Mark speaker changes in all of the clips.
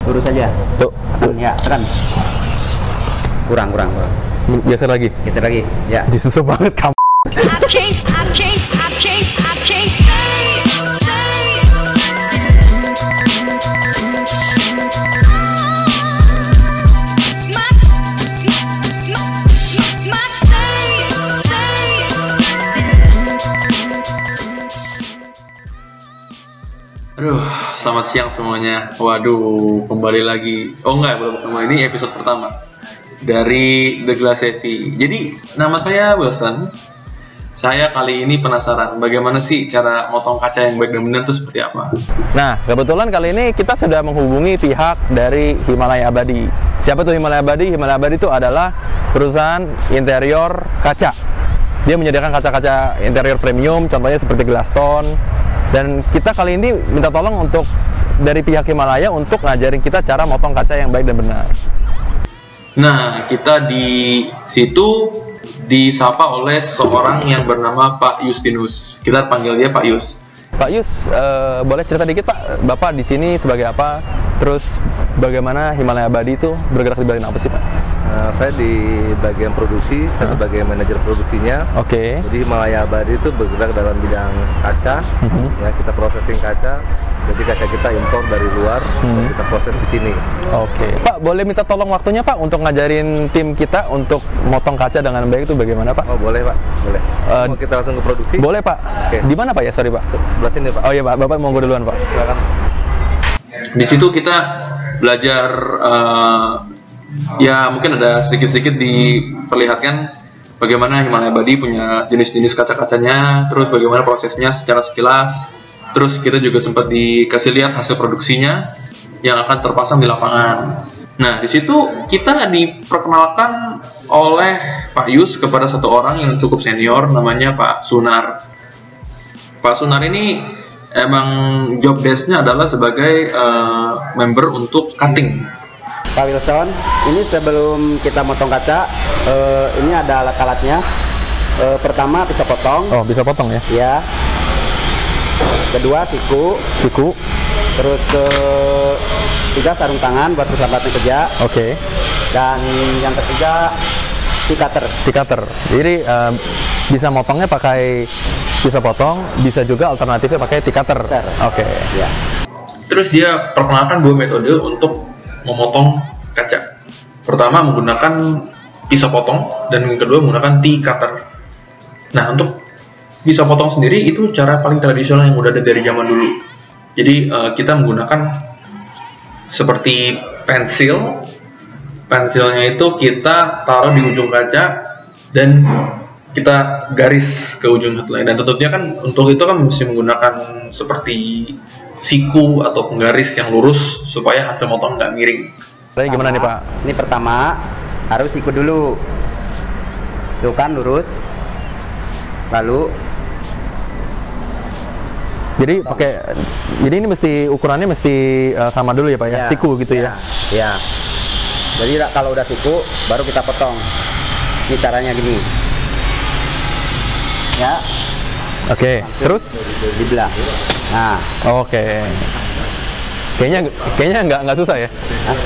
Speaker 1: Lurus aja.
Speaker 2: Tuh.
Speaker 1: Ya, tekan. Kurang.
Speaker 2: Geser lagi.
Speaker 1: Geser lagi. Ya.
Speaker 2: Susah banget kamu.
Speaker 3: Aduh, selamat siang semuanya. Waduh, kembali lagi. Oh enggak, belum. Ini episode pertama dari The Glass Heavy. Jadi, nama saya Wilson. Saya kali ini penasaran bagaimana sih cara motong kaca yang baik dan benar itu seperti apa.
Speaker 2: Nah, kebetulan kali ini kita sudah menghubungi pihak dari Himalaya Abadi. Siapa tuh Himalaya Abadi? Himalaya Abadi itu adalah perusahaan interior kaca. Dia menyediakan kaca-kaca interior premium, contohnya seperti Glasstone. Dan kita kali ini minta tolong untuk dari pihak Himalaya untuk ngajarin kita cara motong kaca yang baik dan benar.
Speaker 3: Nah, kita di situ disapa oleh seorang yang bernama Pak Justinus. Kita panggil dia Pak Yus.
Speaker 2: Pak Yus, boleh cerita dikit Pak, Bapak di sini sebagai apa? Terus bagaimana Himalaya Abadi itu bergerak di bagian apa sih Pak?
Speaker 4: Saya di bagian produksi, saya sebagai manajer produksinya.
Speaker 2: Oke.
Speaker 4: Jadi Himalaya Abadi itu bergerak dalam bidang kaca. Ya, kita processing kaca. Jadi kaca kita impor dari luar, dan kita proses di sini.
Speaker 2: Oke. Pak, boleh minta tolong waktunya Pak untuk ngajarin tim kita untuk motong kaca dengan baik itu bagaimana Pak?
Speaker 4: Oh boleh Pak, boleh. Mau kita langsung ke produksi?
Speaker 2: Boleh Pak.
Speaker 4: Oke.
Speaker 2: Di mana Pak ya? Sorry Pak.
Speaker 4: Sebelah sini Pak.
Speaker 2: Oh iya Pak, Bapak mau duluan Pak.
Speaker 4: Silakan.
Speaker 3: Di situ kita belajar, ya mungkin ada sedikit-sedikit diperlihatkan bagaimana Himalaya Abadi punya jenis-jenis kaca-kacanya, terus bagaimana prosesnya secara sekilas. Terus kita juga sempat dikasih lihat hasil produksinya yang akan terpasang di lapangan. Nah, di situ kita diperkenalkan oleh Pak Yus kepada satu orang yang cukup senior, namanya Pak Sunar. Pak Sunar ini emang job desk-nya adalah sebagai member untuk cutting.
Speaker 1: Pak Wilson, ini sebelum kita motong kaca, ini ada alat-alatnya. Pertama pisau potong.
Speaker 2: Oh, bisa potong ya?
Speaker 1: Ya. Kedua siku. Terus ketiga sarung tangan buat persahabatan kerja.
Speaker 2: Oke.
Speaker 1: Dan yang ketiga T-cutter.
Speaker 2: Jadi bisa motongnya pakai pisau potong, bisa juga alternatifnya pakai T-cutter. Oke.
Speaker 1: Ya.
Speaker 3: Terus dia perkenalkan dua metode untuk memotong kaca. Pertama menggunakan pisau potong dan yang kedua menggunakan T-cutter. Nah, untuk pisau potong sendiri itu cara paling tradisional yang udah ada dari zaman dulu. Jadi kita menggunakan seperti pensil. Pensilnya itu kita taruh di ujung kaca dan kita garis ke ujung satu lain. Dan tentunya kan untuk itu kan mesti menggunakan seperti siku atau penggaris yang lurus supaya hasil motong nggak miring.
Speaker 2: Tadi gimana nih Pak?
Speaker 1: Ini pertama harus siku dulu. Tuh kan lurus. Lalu
Speaker 2: jadi ini mesti ukurannya mesti sama dulu ya Pak ya? Siku gitu ya?
Speaker 1: Ya. Jadi kalau udah siku baru kita potong. Ini caranya gini. Ya.
Speaker 2: Oke. Terus
Speaker 1: dibelah. Nah.
Speaker 2: Oke. Kayaknya nggak susah ya?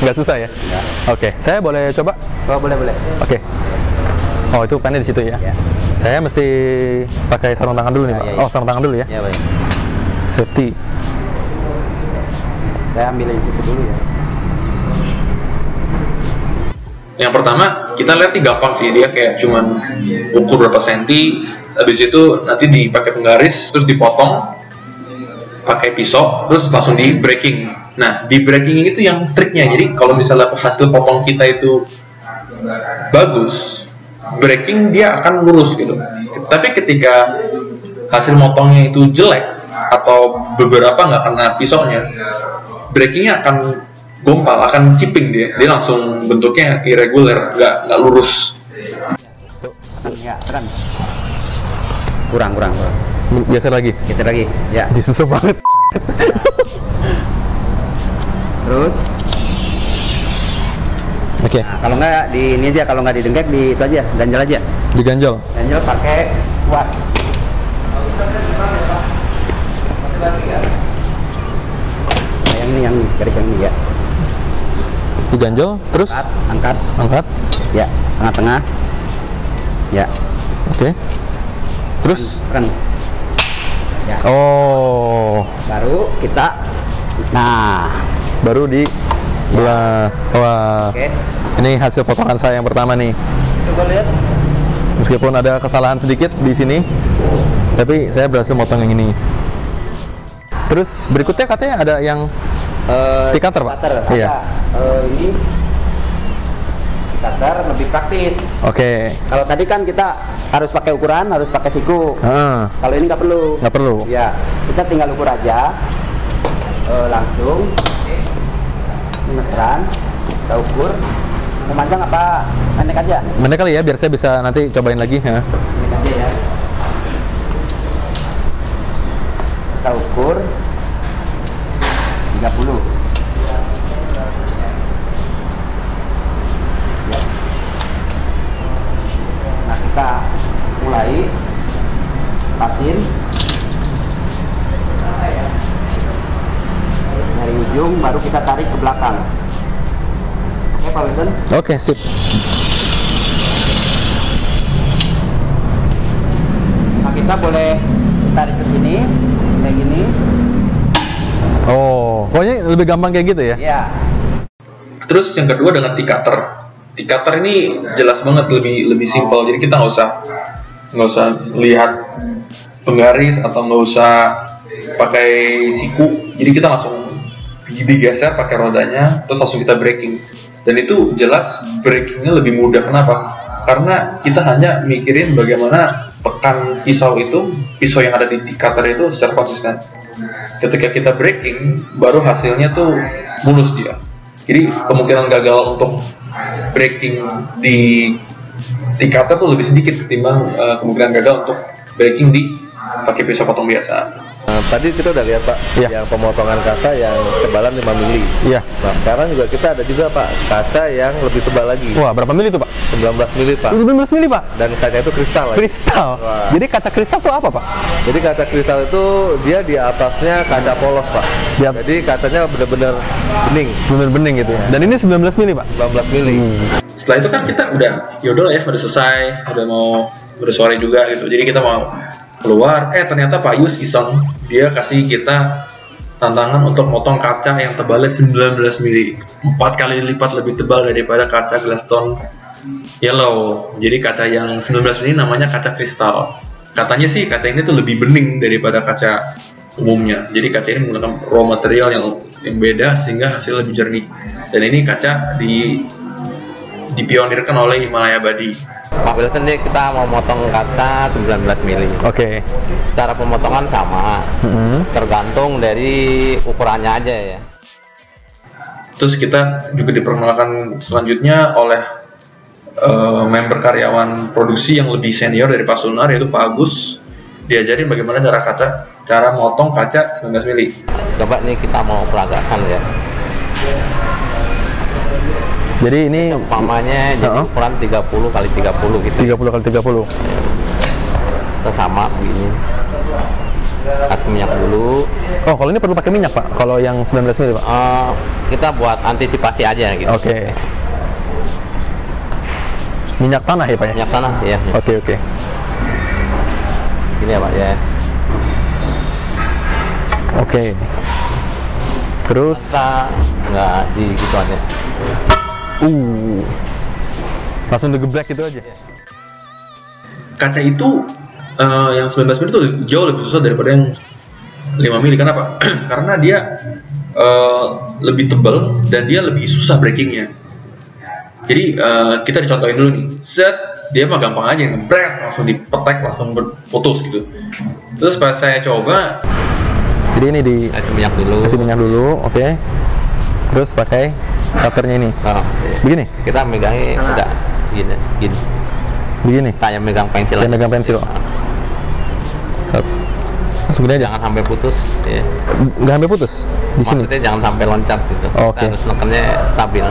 Speaker 2: Nggak susah ya?
Speaker 1: Ya.
Speaker 2: Oke. Saya boleh coba?
Speaker 1: Oh, boleh.
Speaker 2: Oke. Oh, itu pennya di situ ya?
Speaker 1: Ya.
Speaker 2: Saya mesti pakai sarung tangan dulu nih, Pak.
Speaker 1: Ya.
Speaker 2: Oh, sarung tangan dulu ya?
Speaker 1: Ya, baik.
Speaker 2: Safety.
Speaker 1: Saya ambil yang siku dulu ya.
Speaker 3: Yang pertama kita lihat nih gampang sih, dia kayak cuman ukur berapa senti, habis itu nanti dipakai penggaris, terus dipotong pakai pisau, terus langsung di breaking. Nah, di breaking itu yang triknya. Jadi kalau misalnya hasil potong kita itu bagus, breaking dia akan lurus gitu. Tapi ketika hasil motongnya itu jelek atau beberapa nggak kena pisaunya, breakingnya akan gompal, akan chipping dia langsung bentuknya irregular, nggak lurus.
Speaker 1: Ya, tekan. Kurang.
Speaker 2: Geser lagi.
Speaker 1: Ya.
Speaker 2: Susah banget.
Speaker 1: Terus.
Speaker 2: Oke.
Speaker 1: Nah, kalau nggak di ini aja, kalau nggak didengkek di itu aja, ganjel aja.
Speaker 2: Diganjel.
Speaker 1: Ganjel pakai kuat. Nah, yang ini garis yang ini ya.
Speaker 2: Diganjel, terus
Speaker 1: angkat. Ya, tengah-tengah. Ya,
Speaker 2: oke. Terus
Speaker 1: kan. Ya.
Speaker 2: Oh,
Speaker 1: Baru kita, nah,
Speaker 2: baru di belah. Wah,
Speaker 1: oke.
Speaker 2: ini hasil potongan saya yang pertama nih.
Speaker 1: Coba lihat.
Speaker 2: Meskipun ada kesalahan sedikit di sini, tapi saya berhasil motong yang ini. Terus berikutnya katanya ada yang T-cutter, Pak? Iya.
Speaker 1: Ini T-cutter lebih praktis.
Speaker 2: Oke.
Speaker 1: Kalau tadi kan kita harus pakai ukuran, harus pakai siku. Kalau ini nggak perlu.
Speaker 2: Nggak perlu.
Speaker 1: Ya, kita tinggal ukur aja. Langsung meteran, kita ukur. Memanjang apa pendek aja?
Speaker 2: Pendek kali ya, biar saya bisa nanti cobain lagi ya.
Speaker 1: Pendek aja ya. Kita ukur 30. Ya. Nah, kita mulai pasin dari ujung, baru kita tarik ke belakang. Oke, Pak Wilson?
Speaker 2: Oke, sip.
Speaker 1: Nah, kita boleh tarik ke sini kayak gini.
Speaker 2: Oh, pokoknya lebih gampang kayak gitu ya?
Speaker 1: Ya.
Speaker 3: Terus yang kedua dengan T-cutter. T-cutter ini jelas banget lebih simpel. Jadi kita nggak usah lihat penggaris atau nggak usah pakai siku. Jadi kita langsung digeser pakai rodanya, terus langsung kita braking. Dan itu jelas brakingnya lebih mudah. Kenapa? Karena kita hanya mikirin bagaimana tekan pisau yang ada di cutter itu secara konsisten. Ketika kita braking, baru hasilnya tuh mulus dia. Jadi kemungkinan gagal untuk braking di cutter tuh lebih sedikit ketimbang kemungkinan gagal untuk braking di pakai pisau potong biasa.
Speaker 4: Tadi kita udah lihat Pak, yang pemotongan kaca yang tebalan 5 mili.
Speaker 2: Iya.
Speaker 4: Nah sekarang juga kita ada juga Pak, kaca yang lebih tebal lagi.
Speaker 2: Wah, berapa mili itu Pak?
Speaker 4: 19 mili Pak.
Speaker 2: 19 mili Pak?
Speaker 4: Dan kaca itu kristal.
Speaker 2: Kristal?
Speaker 4: Wah.
Speaker 2: Jadi kaca kristal itu apa Pak?
Speaker 4: Jadi kaca kristal itu dia di atasnya kaca polos Pak. Jadi kacanya benar-benar bening.
Speaker 2: Bener bening gitu ya? Dan ini 19 mili Pak?
Speaker 4: 19 mili.
Speaker 3: Setelah itu kan kita udah selesai, udah sore juga gitu. Jadi kita mau keluar, ternyata Pak Yus iseng, dia kasih kita tantangan untuk motong kaca yang tebalnya 19 mili, 4 kali lipat lebih tebal daripada kaca Glasstone Yellow. Jadi kaca yang 19 mili namanya kaca kristal. Katanya sih kaca ini tuh lebih bening daripada kaca umumnya. Jadi kaca ini menggunakan raw material yang beda sehingga hasilnya lebih jernih. Dan ini kaca dipionirkan oleh Himalaya Abadi.
Speaker 5: Pak Wilson nih, kita mau motong kaca 19 mili.
Speaker 2: Oke.
Speaker 5: Cara pemotongan sama, tergantung dari ukurannya aja ya.
Speaker 3: Terus kita juga diperkenalkan selanjutnya oleh member karyawan produksi yang lebih senior dari Pak Sunar, yaitu Pak Agus. Diajarin bagaimana cara motong kaca 19 mili.
Speaker 5: Coba nih kita mau peragakan ya.
Speaker 2: Jadi ini
Speaker 5: umpamanya jadi ukuran 30 kali 30 gitu.
Speaker 2: 30 kali 30.
Speaker 5: Kita sama begini. Kasih minyak dulu.
Speaker 2: Oh, kalau ini perlu pakai minyak Pak? Kalau yang 19 mili Pak?
Speaker 5: Kita buat antisipasi aja gitu.
Speaker 2: Oke. Minyak tanah ya Pak ya?
Speaker 5: Minyak tanah ya.
Speaker 2: Oke.
Speaker 5: Ini ya Pak ya.
Speaker 2: Oke. Terus
Speaker 5: kita nggak di gitu aja.
Speaker 2: Langsung digeblek gitu aja.
Speaker 3: Kaca itu yang 19 mili itu jauh lebih susah daripada yang 5 mili. Kenapa? Karena dia lebih tebal dan dia lebih susah breakingnya. Jadi kita dicontohin dulu nih. Set, dia mah gampang aja ngebrek, langsung dipetek, langsung putus gitu. Terus pas saya coba,
Speaker 2: jadi ini kasih minyak dulu, oke. Terus pakai cutternya ini. Begini?
Speaker 5: Kita megangnya udah gini.
Speaker 2: Begini?
Speaker 5: Kayak megang pensil.
Speaker 2: Kayak megang pensil. Langsung gini aja.
Speaker 5: Jangan sampai putus. Ya.
Speaker 2: Nggak sampai putus? Di sini?
Speaker 5: Maksudnya jangan sampai loncat gitu.
Speaker 2: Oke.
Speaker 5: Harus nekennya stabil.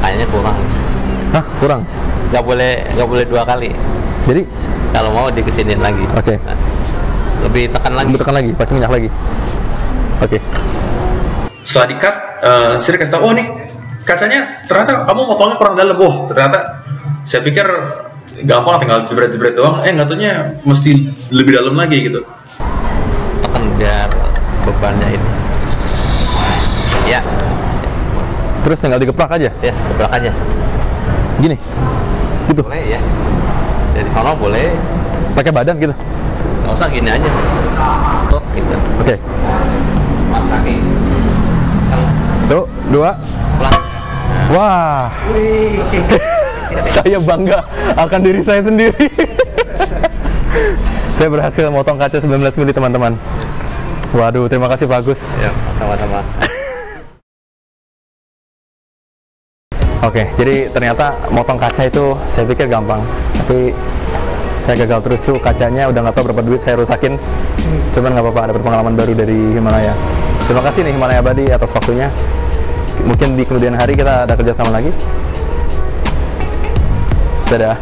Speaker 5: Kayaknya kurang.
Speaker 2: Hah? Kurang?
Speaker 5: Nggak boleh 2 kali.
Speaker 2: Jadi?
Speaker 5: Kalau mau dikesinin lagi.
Speaker 2: Oke.
Speaker 5: Lebih tekan lagi.
Speaker 2: Lebih tekan lagi, pakai minyak lagi. Oke.
Speaker 3: setelah di-cut, Sri kasih tau, oh nih kacanya ternyata kamu motongnya kurang dalam. Oh ternyata saya pikir gampang tinggal jebret-jebret doang, nggak taunya mesti lebih dalam lagi gitu.
Speaker 5: Tekan biar bebannya ini. Ya.
Speaker 2: Terus tinggal digeprak aja?
Speaker 5: Ya, gebrak aja.
Speaker 2: Gini? Gitu?
Speaker 5: Boleh ya. Dari sono boleh.
Speaker 2: Pakai badan gitu?
Speaker 5: Nggak usah gini aja. Tuh, gitu.
Speaker 2: Oke.
Speaker 5: Kaki.
Speaker 2: Tuh, 2.
Speaker 5: Pelan.
Speaker 2: Wah. Saya bangga akan diri saya sendiri. Saya berhasil motong kaca 19 mili, teman-teman. Waduh, terima kasih Pak Agus.
Speaker 5: Ya, sama-sama.
Speaker 2: Oke, jadi ternyata motong kaca itu saya pikir gampang, tapi saya gagal terus tuh. Kacanya udah nggak tahu berapa duit saya rusakin. Cuman nggak apa-apa, ada pengalaman baru dari Himalaya. Terima kasih nih Himalaya Abadi atas waktunya. Mungkin di kemudian hari kita ada kerjasama lagi. Dadah.